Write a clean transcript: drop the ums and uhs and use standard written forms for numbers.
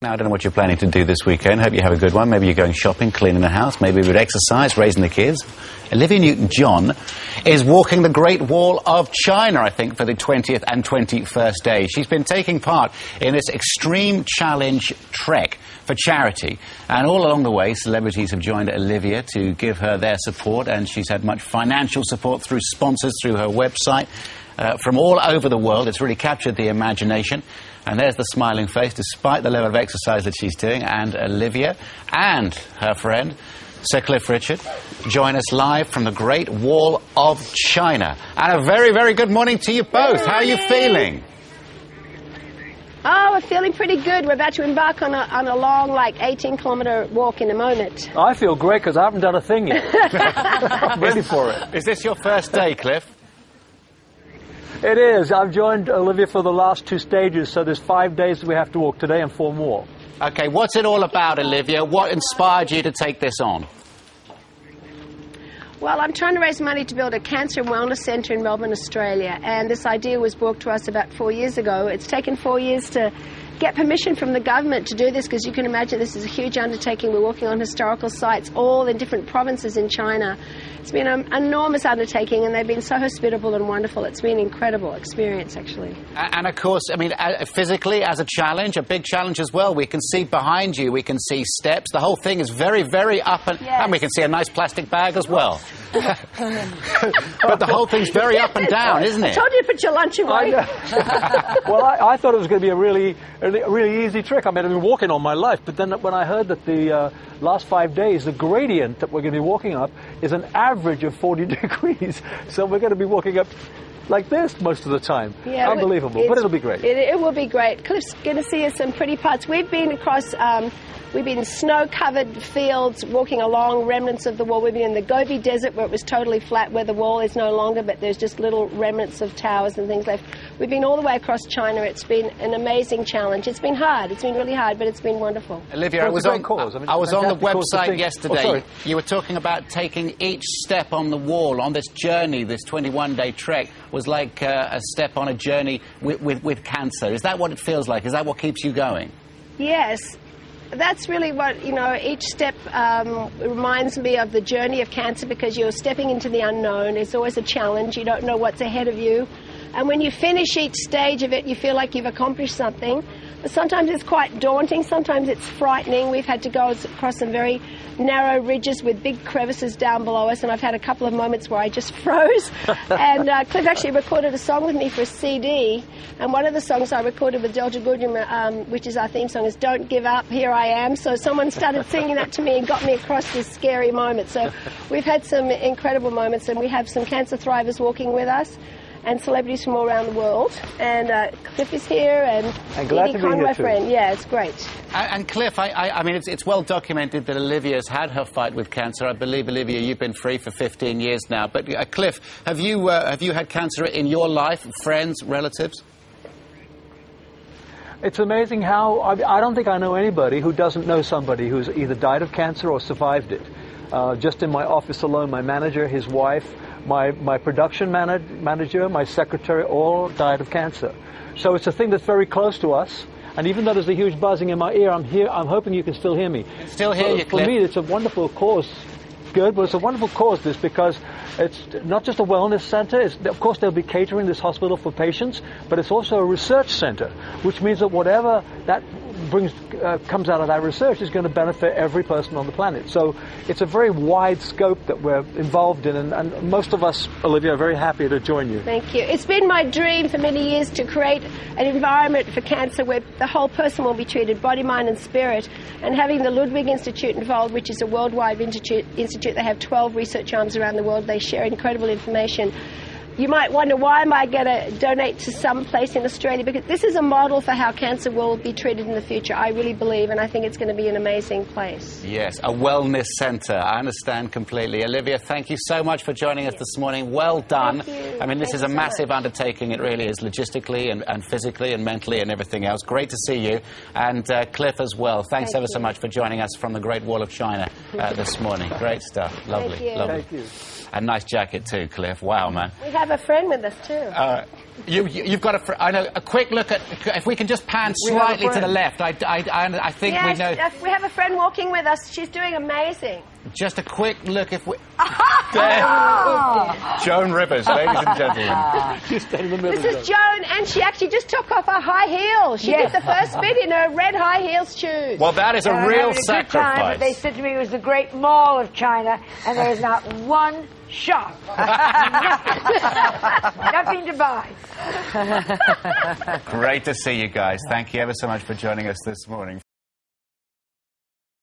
Now, I don't know what you're planning to do this weekend. Hope you have a good one. Maybe you're going shopping, cleaning the house, maybe with exercise, raising the kids. Olivia Newton John is walking the Great Wall of China, I think, for the 20th and 21st day. She's been taking part in this extreme challenge trek for charity. And all along the way, celebrities have joined Olivia to give her their support, and she's had much financial support through sponsors, through her website, from all over the world. It's really captured the imagination. And there's the smiling face, despite the level of exercise that she's doing. And Olivia and her friend, Sir Cliff Richard, join us live from the Great Wall of China. And a very, very good morning to you both. How are you feeling? Oh, we're feeling pretty good. We're about to embark on a long, 18-kilometre walk in a moment. I feel great because I haven't done a thing yet. I'm ready for it. Is this your first day, Cliff? It is. I've joined Olivia for the last 2 stages, so there's 5 days we have to walk today and 4 more. Okay, what's it all about, Olivia? What inspired you to take this on? Well, I'm trying to raise money to build a cancer and wellness centre in Melbourne, Australia, and this idea was brought to us about 4 years ago. It's taken 4 years to get permission from the government to do this, because you can imagine this is a huge undertaking. We're walking on historical sites all in different provinces in China. It's been an enormous undertaking, and they've been so hospitable and wonderful. It's been an incredible experience, actually. And of course, I mean, physically as a challenge, a big challenge as well. We can see behind you, we can see steps. The whole thing is very, very up, and we can see a nice plastic bag as well. But the whole thing's very up and down, isn't it? I told you to put your lunch away. Well, I thought it was going to be a really easy trick. I mean, I've been walking all my life, but then when I heard that the last 5 days, the gradient that we're going to be walking up is an average of 40 degrees. So we're going to be walking up like this most of the time. Yeah, unbelievable, but it'll be great. It will be great. Cliff's going to see us some pretty parts. We've been across... We've been in snow-covered fields, walking along remnants of the wall. We've been in the Gobi Desert, where it was totally flat, where the wall is no longer, but there's just little remnants of towers and things left. We've been all the way across China. It's been an amazing challenge. It's been hard. It's been really hard, but it's been wonderful. Olivia, I was on the website yesterday. You were talking about taking each step on the wall on this journey. This 21-day trek was like a step on a journey with cancer. Is that what it feels like? Is that what keeps you going? Yes. That's really what, each step reminds me of the journey of cancer, because you're stepping into the unknown. It's always a challenge. You don't know what's ahead of you. And when you finish each stage of it, you feel like you've accomplished something. But sometimes it's quite daunting. Sometimes it's frightening. We've had to go across some very narrow ridges with big crevices down below us, and I've had a couple of moments where I just froze. And Cliff actually recorded a song with me for a CD, and one of the songs I recorded with Delta Goodman, which is our theme song, is Don't Give Up, Here I Am. So someone started singing that to me and got me across this scary moment. So we've had some incredible moments, and we have some cancer thrivers walking with us, and celebrities from all around the world. And Cliff is here, and glad to be here, my too. Friend. Yeah, it's great. And Cliff, I mean, it's well documented that Olivia's had her fight with cancer. I believe, Olivia, you've been free for 15 years now. But Cliff, have you had cancer in your life, friends, relatives? It's amazing how... I don't think I know anybody who doesn't know somebody who's either died of cancer or survived it. Just in my office alone, my manager, his wife, my production manager, my secretary, all died of cancer. So it's a thing that's very close to us. And even though there's a huge buzzing in my ear, I'm hoping you can still hear me. Still hear you, Cliff. For me, it's a wonderful cause. Good, but it's a wonderful cause, this, because it's not just a wellness center. Of course, they'll be catering this hospital for patients, but it's also a research center, which means that whatever that comes out of that research is going to benefit every person on the planet. So it's a very wide scope that we're involved in, and most of us, Olivia, are very happy to join you. Thank you. It's been my dream for many years to create an environment for cancer where the whole person will be treated, body, mind and spirit, and having the Ludwig Institute involved, which is a worldwide institute. They have 12 research arms around the world. They share incredible information. You might wonder, why am I going to donate to some place in Australia? Because this is a model for how cancer will be treated in the future, I really believe, and I think it's going to be an amazing place. Yes, a wellness centre. I understand completely. Olivia, thank you so much for joining us this morning. Well done. Thank you. I mean, this is a massive undertaking. It really is, logistically and physically and mentally and everything else. Great to see you. And Cliff as well. Thanks ever so much for joining us from the Great Wall of China this morning. Great stuff. Lovely. Thank you. Lovely. Thank you. A nice jacket too, Cliff. Wow, man. have a friend with us, too. You've got I know. A quick look at... If we can just pan slightly to the left. I think we know... We have a friend walking with us. She's doing amazing. Just a quick look if we... Joan Rivers, ladies and gentlemen. She's standing in the middle. This is Joan, and she actually just took off her high heels. She did the first bit in her red high heels shoes. Well, that is a real Good sacrifice. time, but they said to me it was the Great Mall of China, and there is not one shop. Nothing to buy. Great to see you guys. Thank you ever so much for joining us this morning.